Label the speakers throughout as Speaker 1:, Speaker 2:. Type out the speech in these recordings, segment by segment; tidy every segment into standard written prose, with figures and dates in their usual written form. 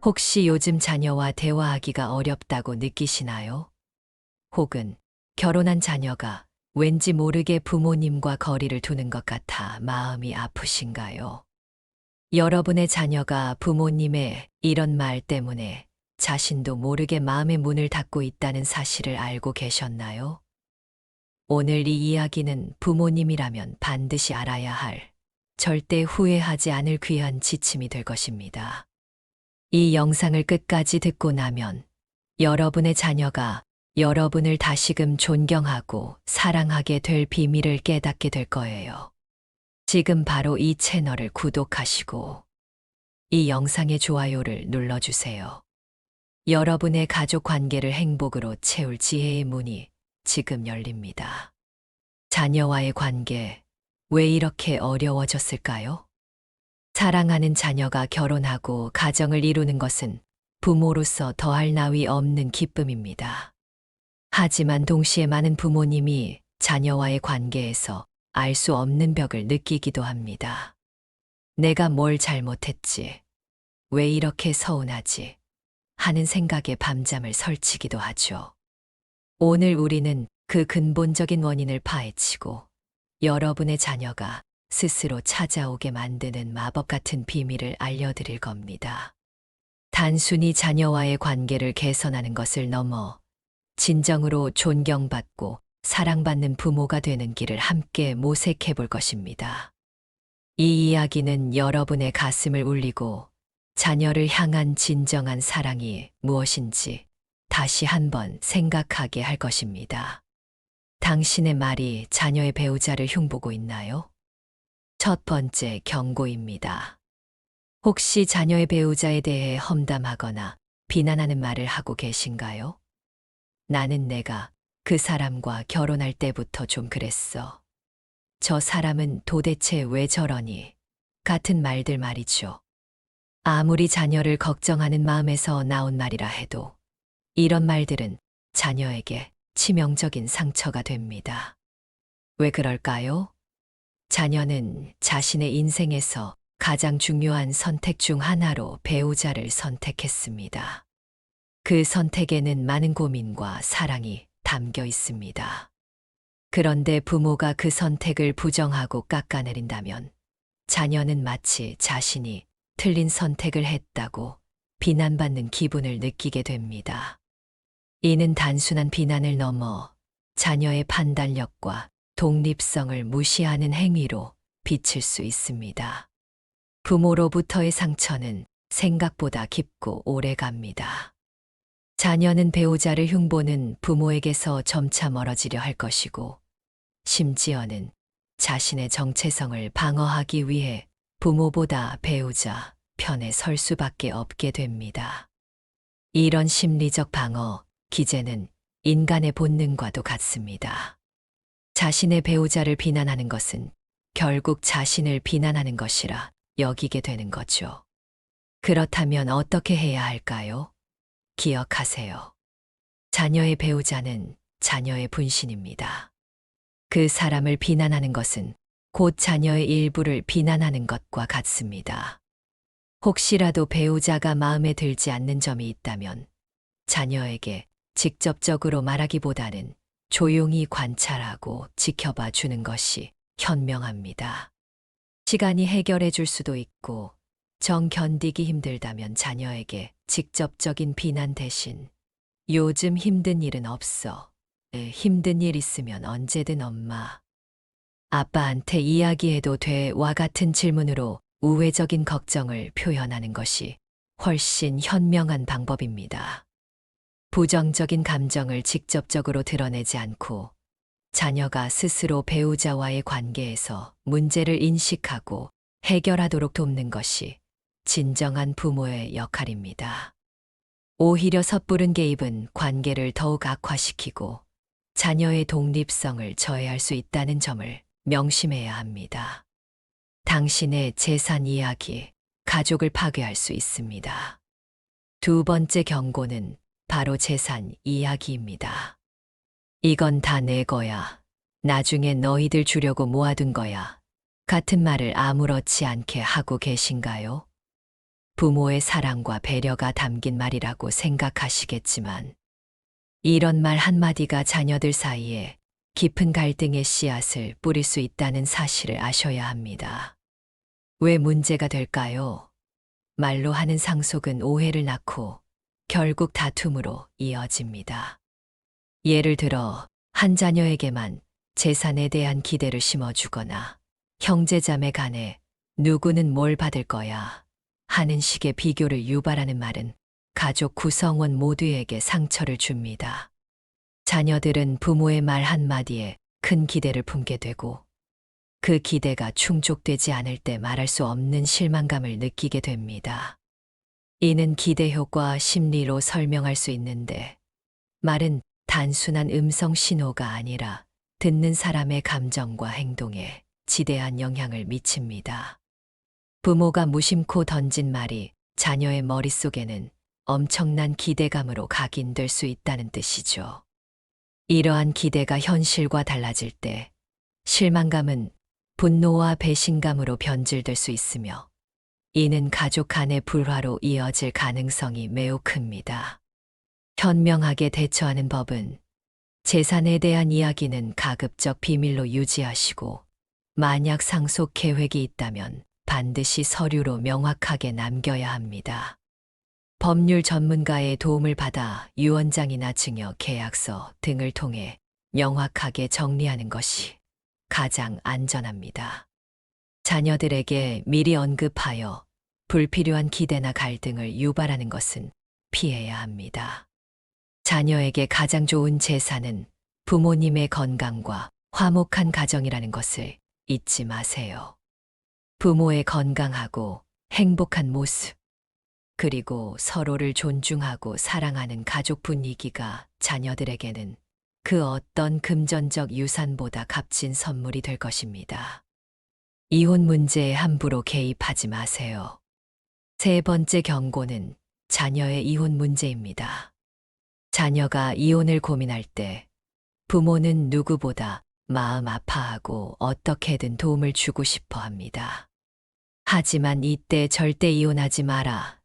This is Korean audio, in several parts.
Speaker 1: 혹시 요즘 자녀와 대화하기가 어렵다고 느끼시나요? 혹은 결혼한 자녀가 왠지 모르게 부모님과 거리를 두는 것 같아 마음이 아프신가요? 여러분의 자녀가 부모님의 이런 말 때문에 자신도 모르게 마음의 문을 닫고 있다는 사실을 알고 계셨나요? 오늘 이 이야기는 부모님이라면 반드시 알아야 할, 절대 후회하지 않을 귀한 지침이 될 것입니다. 이 영상을 끝까지 듣고 나면 여러분의 자녀가 여러분을 다시금 존경하고 사랑하게 될 비밀을 깨닫게 될 거예요. 지금 바로 이 채널을 구독하시고 이 영상의 좋아요를 눌러주세요. 여러분의 가족 관계를 행복으로 채울 지혜의 문이 지금 열립니다. 자녀와의 관계, 왜 이렇게 어려워졌을까요? 사랑하는 자녀가 결혼하고 가정을 이루는 것은 부모로서 더할 나위 없는 기쁨입니다. 하지만 동시에 많은 부모님이 자녀와의 관계에서 알 수 없는 벽을 느끼기도 합니다. 내가 뭘 잘못했지? 왜 이렇게 서운하지? 하는 생각에 밤잠을 설치기도 하죠. 오늘 우리는 그 근본적인 원인을 파헤치고 여러분의 자녀가 스스로 찾아오게 만드는 마법 같은 비밀을 알려드릴 겁니다. 단순히 자녀와의 관계를 개선하는 것을 넘어 진정으로 존경받고 사랑받는 부모가 되는 길을 함께 모색해 볼 것입니다. 이 이야기는 여러분의 가슴을 울리고 자녀를 향한 진정한 사랑이 무엇인지 다시 한번 생각하게 할 것입니다. 당신의 말이 자녀의 배우자를 흉보고 있나요? 첫 번째 경고입니다. 혹시 자녀의 배우자에 대해 험담하거나 비난하는 말을 하고 계신가요? 나는 내가 그 사람과 결혼할 때부터 좀 그랬어. 저 사람은 도대체 왜 저러니? 같은 말들 말이죠. 아무리 자녀를 걱정하는 마음에서 나온 말이라 해도 이런 말들은 자녀에게 치명적인 상처가 됩니다. 왜 그럴까요? 자녀는 자신의 인생에서 가장 중요한 선택 중 하나로 배우자를 선택했습니다. 그 선택에는 많은 고민과 사랑이 담겨 있습니다. 그런데 부모가 그 선택을 부정하고 깎아내린다면 자녀는 마치 자신이 틀린 선택을 했다고 비난받는 기분을 느끼게 됩니다. 이는 단순한 비난을 넘어 자녀의 판단력과 독립성을 무시하는 행위로 비칠 수 있습니다. 부모로부터의 상처는 생각보다 깊고 오래 갑니다. 자녀는 배우자를 흉보는 부모에게서 점차 멀어지려 할 것이고, 심지어는 자신의 정체성을 방어하기 위해 부모보다 배우자 편에 설 수밖에 없게 됩니다. 이런 심리적 방어, 기제는 인간의 본능과도 같습니다. 자신의 배우자를 비난하는 것은 결국 자신을 비난하는 것이라 여기게 되는 거죠. 그렇다면 어떻게 해야 할까요? 기억하세요. 자녀의 배우자는 자녀의 분신입니다. 그 사람을 비난하는 것은 곧 자녀의 일부를 비난하는 것과 같습니다. 혹시라도 배우자가 마음에 들지 않는 점이 있다면 자녀에게 직접적으로 말하기보다는 조용히 관찰하고 지켜봐 주는 것이 현명합니다. 시간이 해결해 줄 수도 있고 정 견디기 힘들다면 자녀에게 직접적인 비난 대신 요즘 힘든 일은 없어. 힘든 일 있으면 언제든 엄마, 아빠한테 이야기해도 돼와 같은 질문으로 우회적인 걱정을 표현하는 것이 훨씬 현명한 방법입니다. 부정적인 감정을 직접적으로 드러내지 않고 자녀가 스스로 배우자와의 관계에서 문제를 인식하고 해결하도록 돕는 것이 진정한 부모의 역할입니다. 오히려 섣부른 개입은 관계를 더욱 악화시키고 자녀의 독립성을 저해할 수 있다는 점을 명심해야 합니다. 당신의 재산 이야기, 가족을 파괴할 수 있습니다. 두 번째 경고는 바로 재산 이야기입니다. 이건 다 내 거야. 나중에 너희들 주려고 모아둔 거야. 같은 말을 아무렇지 않게 하고 계신가요? 부모의 사랑과 배려가 담긴 말이라고 생각하시겠지만, 이런 말 한마디가 자녀들 사이에 깊은 갈등의 씨앗을 뿌릴 수 있다는 사실을 아셔야 합니다. 왜 문제가 될까요? 말로 하는 상속은 오해를 낳고 결국 다툼으로 이어집니다. 예를 들어, 한 자녀에게만 재산에 대한 기대를 심어주거나 형제자매 간에 누구는 뭘 받을 거야 하는 식의 비교를 유발하는 말은 가족 구성원 모두에게 상처를 줍니다. 자녀들은 부모의 말 한마디에 큰 기대를 품게 되고, 그 기대가 충족되지 않을 때 말할 수 없는 실망감을 느끼게 됩니다. 이는 기대 효과 심리로 설명할 수 있는데, 말은 단순한 음성 신호가 아니라 듣는 사람의 감정과 행동에 지대한 영향을 미칩니다. 부모가 무심코 던진 말이 자녀의 머릿속에는 엄청난 기대감으로 각인될 수 있다는 뜻이죠. 이러한 기대가 현실과 달라질 때 실망감은 분노와 배신감으로 변질될 수 있으며, 이는 가족 간의 불화로 이어질 가능성이 매우 큽니다. 현명하게 대처하는 법은, 재산에 대한 이야기는 가급적 비밀로 유지하시고, 만약 상속 계획이 있다면 반드시 서류로 명확하게 남겨야 합니다. 법률 전문가의 도움을 받아 유언장이나 증여 계약서 등을 통해 명확하게 정리하는 것이 가장 안전합니다. 자녀들에게 미리 언급하여 불필요한 기대나 갈등을 유발하는 것은 피해야 합니다. 자녀에게 가장 좋은 재산은 부모님의 건강과 화목한 가정이라는 것을 잊지 마세요. 부모의 건강하고 행복한 모습, 그리고 서로를 존중하고 사랑하는 가족 분위기가 자녀들에게는 그 어떤 금전적 유산보다 값진 선물이 될 것입니다. 이혼 문제에 함부로 개입하지 마세요. 세 번째 경고는 자녀의 이혼 문제입니다. 자녀가 이혼을 고민할 때 부모는 누구보다 마음 아파하고 어떻게든 도움을 주고 싶어 합니다. 하지만 이때 절대 이혼하지 마라,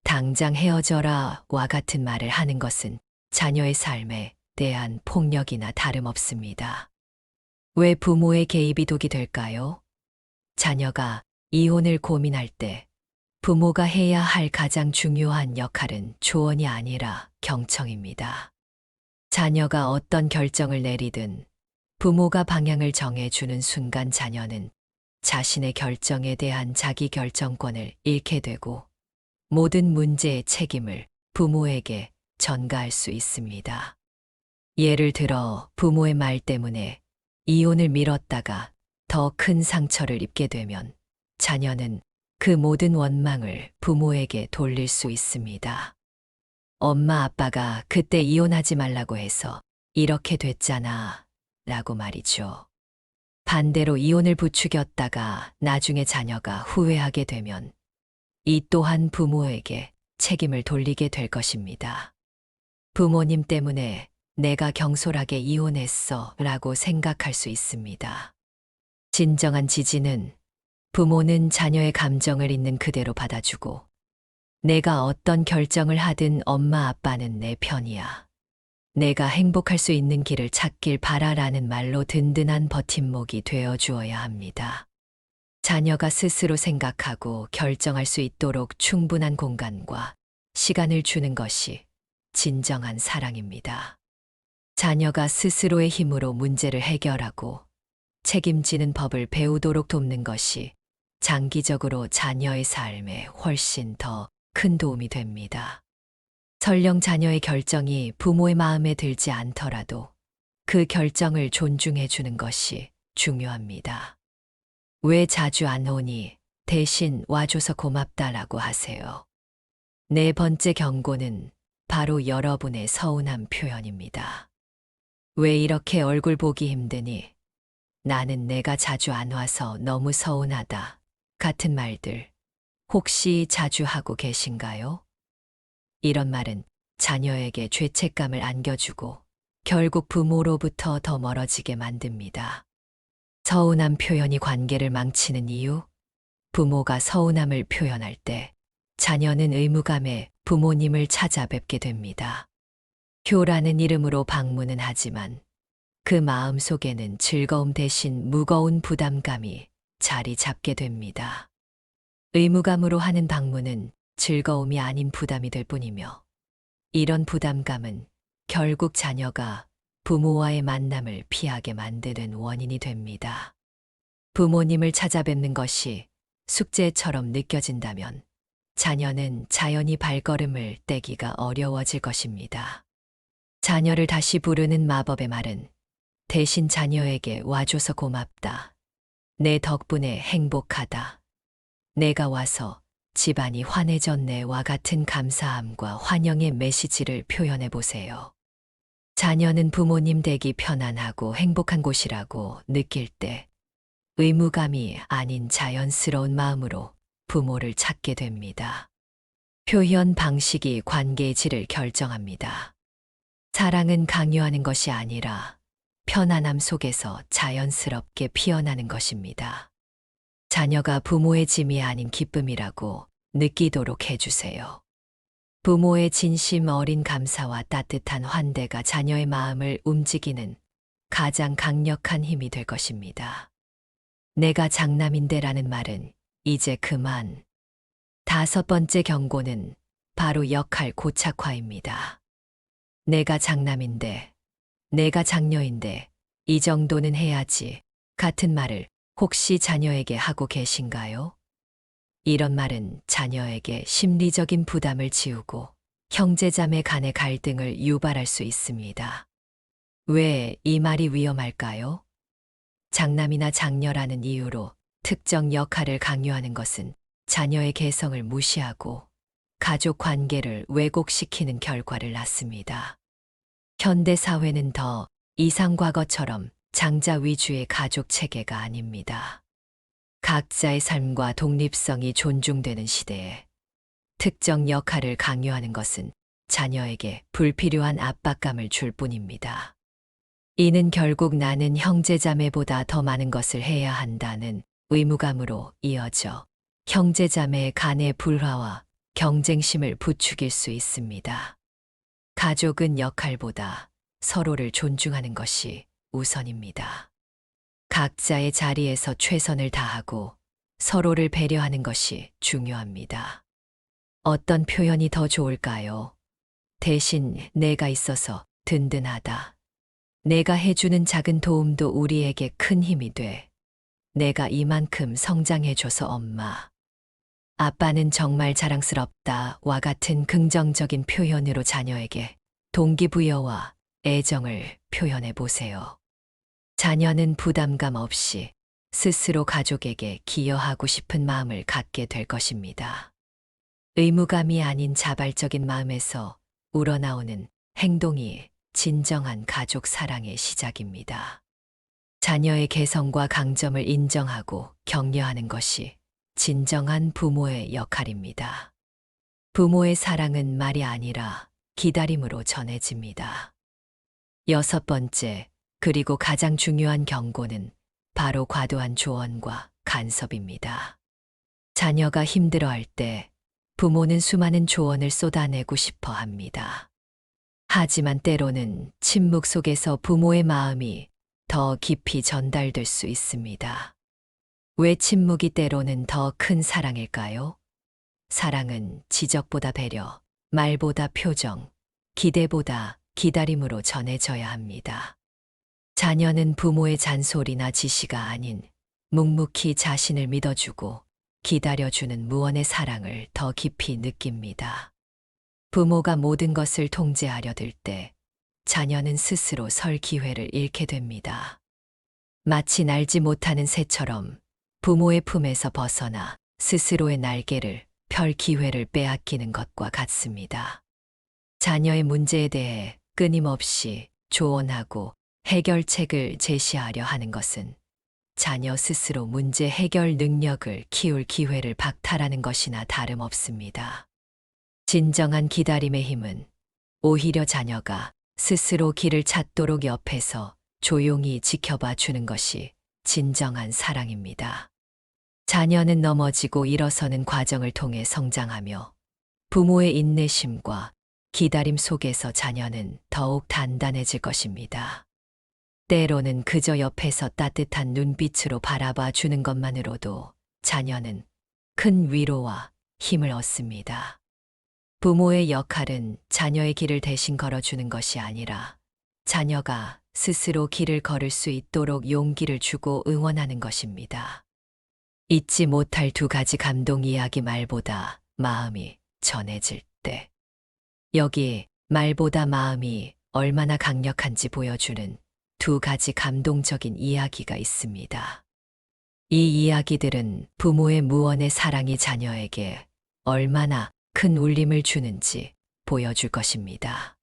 Speaker 1: 당장 헤어져라 와 같은 말을 하는 것은 자녀의 삶에 대한 폭력이나 다름없습니다. 왜 부모의 개입이 독이 될까요? 자녀가 이혼을 고민할 때 부모가 해야 할 가장 중요한 역할은 조언이 아니라 경청입니다. 자녀가 어떤 결정을 내리든 부모가 방향을 정해주는 순간 자녀는 자신의 결정에 대한 자기 결정권을 잃게 되고, 모든 문제의 책임을 부모에게 전가할 수 있습니다. 예를 들어 부모의 말 때문에 이혼을 미뤘다가 더 큰 상처를 입게 되면 자녀는 그 모든 원망을 부모에게 돌릴 수 있습니다. 엄마 아빠가 그때 이혼하지 말라고 해서 이렇게 됐잖아 라고 말이죠. 반대로 이혼을 부추겼다가 나중에 자녀가 후회하게 되면 이 또한 부모에게 책임을 돌리게 될 것입니다. 부모님 때문에 내가 경솔하게 이혼했어 라고 생각할 수 있습니다. 진정한 지지는, 부모는 자녀의 감정을 있는 그대로 받아주고, 내가 어떤 결정을 하든 엄마 아빠는 내 편이야, 내가 행복할 수 있는 길을 찾길 바라라는 말로 든든한 버팀목이 되어 주어야 합니다. 자녀가 스스로 생각하고 결정할 수 있도록 충분한 공간과 시간을 주는 것이 진정한 사랑입니다. 자녀가 스스로의 힘으로 문제를 해결하고 책임지는 법을 배우도록 돕는 것이 장기적으로 자녀의 삶에 훨씬 더 큰 도움이 됩니다. 설령 자녀의 결정이 부모의 마음에 들지 않더라도 그 결정을 존중해 주는 것이 중요합니다. 왜 자주 안 오니? 대신 와줘서 고맙다라고 하세요. 네 번째 경고는 바로 여러분의 서운함 표현입니다. 왜 이렇게 얼굴 보기 힘드니? 나는 내가 자주 안 와서 너무 서운하다 같은 말들 혹시 자주 하고 계신가요? 이런 말은 자녀에게 죄책감을 안겨주고 결국 부모로부터 더 멀어지게 만듭니다. 서운함 표현이 관계를 망치는 이유, 부모가 서운함을 표현할 때 자녀는 의무감에 부모님을 찾아뵙게 됩니다. 효라는 이름으로 방문은 하지만 그 마음 속에는 즐거움 대신 무거운 부담감이 자리 잡게 됩니다. 의무감으로 하는 방문은 즐거움이 아닌 부담이 될 뿐이며, 이런 부담감은 결국 자녀가 부모와의 만남을 피하게 만드는 원인이 됩니다. 부모님을 찾아뵙는 것이 숙제처럼 느껴진다면 자녀는 자연히 발걸음을 떼기가 어려워질 것입니다. 자녀를 다시 부르는 마법의 말은 대신 자녀에게 와줘서 고맙다. 내 덕분에 행복하다. 내가 와서 집안이 환해졌네와 같은 감사함과 환영의 메시지를 표현해 보세요. 자녀는 부모님 댁이 편안하고 행복한 곳이라고 느낄 때 의무감이 아닌 자연스러운 마음으로 부모를 찾게 됩니다. 표현 방식이 관계의 질을 결정합니다. 사랑은 강요하는 것이 아니라 편안함 속에서 자연스럽게 피어나는 것입니다. 자녀가 부모의 짐이 아닌 기쁨이라고 느끼도록 해주세요. 부모의 진심 어린 감사와 따뜻한 환대가 자녀의 마음을 움직이는 가장 강력한 힘이 될 것입니다. 내가 장남인데라는 말은 이제 그만. 5번째 경고는 바로 역할 고착화입니다. 내가 장남인데, 내가 장녀인데, 이 정도는 해야지 같은 말을 혹시 자녀에게 하고 계신가요? 이런 말은 자녀에게 심리적인 부담을 지우고 형제자매 간의 갈등을 유발할 수 있습니다. 왜 이 말이 위험할까요? 장남이나 장녀라는 이유로 특정 역할을 강요하는 것은 자녀의 개성을 무시하고 가족 관계를 왜곡시키는 결과를 낳습니다. 현대 사회는 더 이상 과거처럼 장자 위주의 가족 체계가 아닙니다. 각자의 삶과 독립성이 존중되는 시대에 특정 역할을 강요하는 것은 자녀에게 불필요한 압박감을 줄 뿐입니다. 이는 결국 나는 형제자매보다 더 많은 것을 해야 한다는 의무감으로 이어져 형제자매 간의 불화와 경쟁심을 부추길 수 있습니다. 가족은 역할보다 서로를 존중하는 것이 우선입니다. 각자의 자리에서 최선을 다하고 서로를 배려하는 것이 중요합니다. 어떤 표현이 더 좋을까요? 대신 내가 있어서 든든하다. 내가 해주는 작은 도움도 우리에게 큰 힘이 돼. 내가 이만큼 성장해줘서 엄마. 아빠는 정말 자랑스럽다와 같은 긍정적인 표현으로 자녀에게 동기부여와 애정을 표현해 보세요. 자녀는 부담감 없이 스스로 가족에게 기여하고 싶은 마음을 갖게 될 것입니다. 의무감이 아닌 자발적인 마음에서 우러나오는 행동이 진정한 가족 사랑의 시작입니다. 자녀의 개성과 강점을 인정하고 격려하는 것이 진정한 부모의 역할입니다. 부모의 사랑은 말이 아니라 기다림으로 전해집니다. 6번째, 그리고 가장 중요한 경고는 바로 과도한 조언과 간섭입니다. 자녀가 힘들어할 때 부모는 수많은 조언을 쏟아내고 싶어 합니다. 하지만 때로는 침묵 속에서 부모의 마음이 더 깊이 전달될 수 있습니다. 왜 침묵이 때로는 더 큰 사랑일까요? 사랑은 지적보다 배려, 말보다 표정, 기대보다 기다림으로 전해져야 합니다. 자녀는 부모의 잔소리나 지시가 아닌 묵묵히 자신을 믿어주고 기다려주는 무언의 사랑을 더 깊이 느낍니다. 부모가 모든 것을 통제하려 들 때 자녀는 스스로 설 기회를 잃게 됩니다. 마치 날지 못하는 새처럼 부모의 품에서 벗어나 스스로의 날개를 펼 기회를 빼앗기는 것과 같습니다. 자녀의 문제에 대해 끊임없이 조언하고 해결책을 제시하려 하는 것은 자녀 스스로 문제 해결 능력을 키울 기회를 박탈하는 것이나 다름없습니다. 진정한 기다림의 힘은 오히려 자녀가 스스로 길을 찾도록 옆에서 조용히 지켜봐 주는 것이 진정한 사랑입니다. 자녀는 넘어지고 일어서는 과정을 통해 성장하며 부모의 인내심과 기다림 속에서 자녀는 더욱 단단해질 것입니다. 때로는 그저 옆에서 따뜻한 눈빛으로 바라봐 주는 것만으로도 자녀는 큰 위로와 힘을 얻습니다. 부모의 역할은 자녀의 길을 대신 걸어주는 것이 아니라 자녀가 스스로 길을 걸을 수 있도록 용기를 주고 응원하는 것입니다. 잊지 못할 두 가지 감동 이야기. 말보다 마음이 전해질 때. 여기 말보다 마음이 얼마나 강력한지 보여주는 두 가지 감동적인 이야기가 있습니다. 이 이야기들은 부모의 무언의 사랑이 자녀에게 얼마나 큰 울림을 주는지 보여줄 것입니다.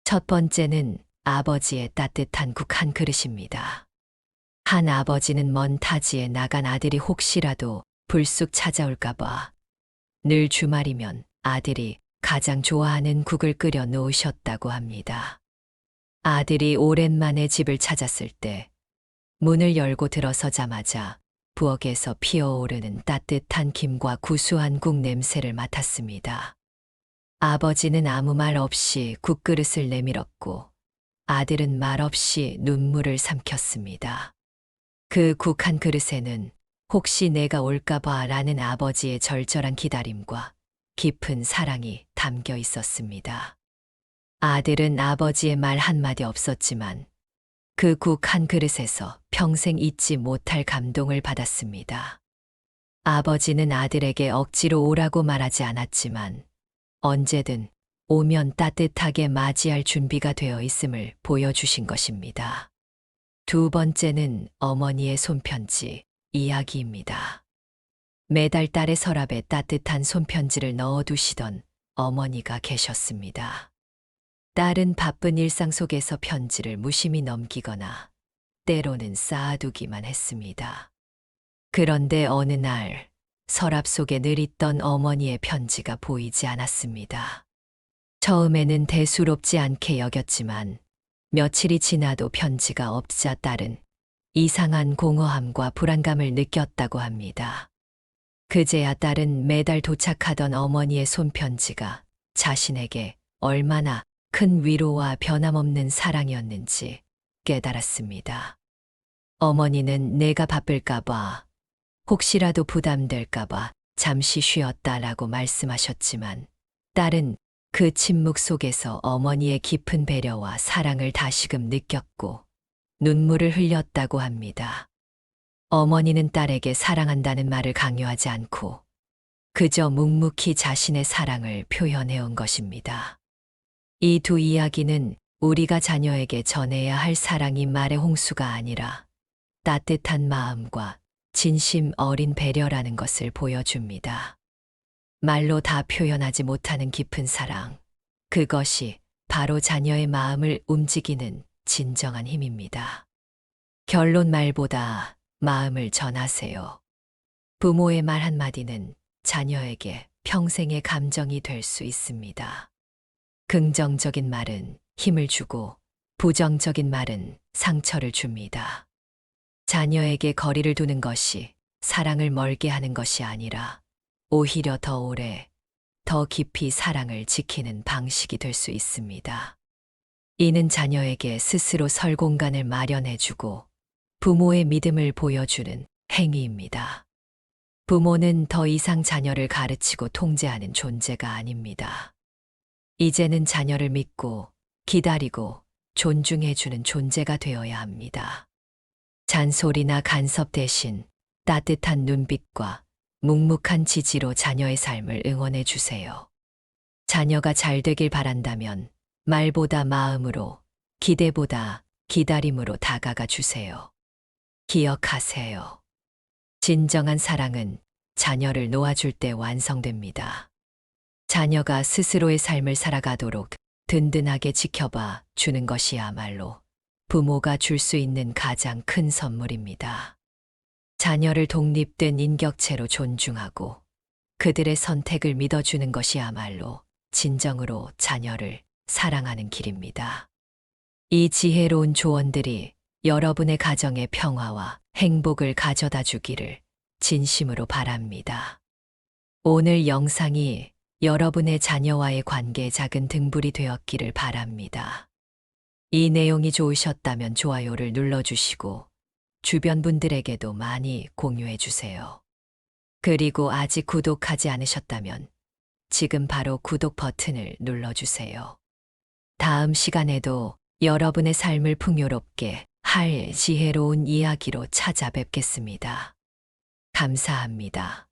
Speaker 1: 첫 번째는 아버지의 따뜻한 국 한 그릇입니다. 한 아버지는 먼 타지에 나간 아들이 혹시라도 불쑥 찾아올까봐 늘 주말이면 아들이 가장 좋아하는 국을 끓여 놓으셨다고 합니다. 아들이 오랜만에 집을 찾았을 때 문을 열고 들어서자마자 부엌에서 피어오르는 따뜻한 김과 구수한 국 냄새를 맡았습니다. 아버지는 아무 말 없이 국그릇을 내밀었고 아들은 말없이 눈물을 삼켰습니다. 그 국 한 그릇에는 혹시 내가 올까봐 라는 아버지의 절절한 기다림과 깊은 사랑이 담겨 있었습니다. 아들은 아버지의 말 한마디 없었지만 그 국 한 그릇에서 평생 잊지 못할 감동을 받았습니다. 아버지는 아들에게 억지로 오라고 말하지 않았지만 언제든 오면 따뜻하게 맞이할 준비가 되어 있음을 보여주신 것입니다. 두 번째는 어머니의 손편지 이야기입니다. 매달 딸의 서랍에 따뜻한 손편지를 넣어두시던 어머니가 계셨습니다. 딸은 바쁜 일상 속에서 편지를 무심히 넘기거나 때로는 쌓아두기만 했습니다. 그런데 어느 날 서랍 속에 늘 있던 어머니의 편지가 보이지 않았습니다. 처음에는 대수롭지 않게 여겼지만 며칠이 지나도 편지가 없자 딸은 이상한 공허함과 불안감을 느꼈다고 합니다. 그제야 딸은 매달 도착하던 어머니의 손편지가 자신에게 얼마나 큰 위로와 변함없는 사랑이었는지 깨달았습니다. 어머니는 내가 바쁠까봐, 혹시라도 부담될까봐 잠시 쉬었다라고 말씀하셨지만 딸은 그 침묵 속에서 어머니의 깊은 배려와 사랑을 다시금 느꼈고 눈물을 흘렸다고 합니다. 어머니는 딸에게 사랑한다는 말을 강요하지 않고 그저 묵묵히 자신의 사랑을 표현해온 것입니다. 이 두 이야기는 우리가 자녀에게 전해야 할 사랑이 말의 홍수가 아니라 따뜻한 마음과 진심 어린 배려라는 것을 보여줍니다. 말로 다 표현하지 못하는 깊은 사랑, 그것이 바로 자녀의 마음을 움직이는 진정한 힘입니다. 결론 말보다 마음을 전하세요. 부모의 말 한마디는 자녀에게 평생의 감정이 될 수 있습니다. 긍정적인 말은 힘을 주고 부정적인 말은 상처를 줍니다. 자녀에게 거리를 두는 것이 사랑을 멀게 하는 것이 아니라 오히려 더 오래, 더 깊이 사랑을 지키는 방식이 될 수 있습니다. 이는 자녀에게 스스로 설 공간을 마련해주고 부모의 믿음을 보여주는 행위입니다. 부모는 더 이상 자녀를 가르치고 통제하는 존재가 아닙니다. 이제는 자녀를 믿고 기다리고 존중해주는 존재가 되어야 합니다. 잔소리나 간섭 대신 따뜻한 눈빛과 묵묵한 지지로 자녀의 삶을 응원해 주세요. 자녀가 잘 되길 바란다면 말보다 마음으로, 기대보다 기다림으로 다가가 주세요. 기억하세요. 진정한 사랑은 자녀를 놓아줄 때 완성됩니다. 자녀가 스스로의 삶을 살아가도록 든든하게 지켜봐 주는 것이야말로 부모가 줄 수 있는 가장 큰 선물입니다. 자녀를 독립된 인격체로 존중하고 그들의 선택을 믿어주는 것이야말로 진정으로 자녀를 사랑하는 길입니다. 이 지혜로운 조언들이 여러분의 가정에 평화와 행복을 가져다 주기를 진심으로 바랍니다. 오늘 영상이 여러분의 자녀와의 관계에 작은 등불이 되었기를 바랍니다. 이 내용이 좋으셨다면 좋아요를 눌러주시고 주변 분들에게도 많이 공유해 주세요. 그리고 아직 구독하지 않으셨다면 지금 바로 구독 버튼을 눌러주세요. 다음 시간에도 여러분의 삶을 풍요롭게 할 지혜로운 이야기로 찾아뵙겠습니다. 감사합니다.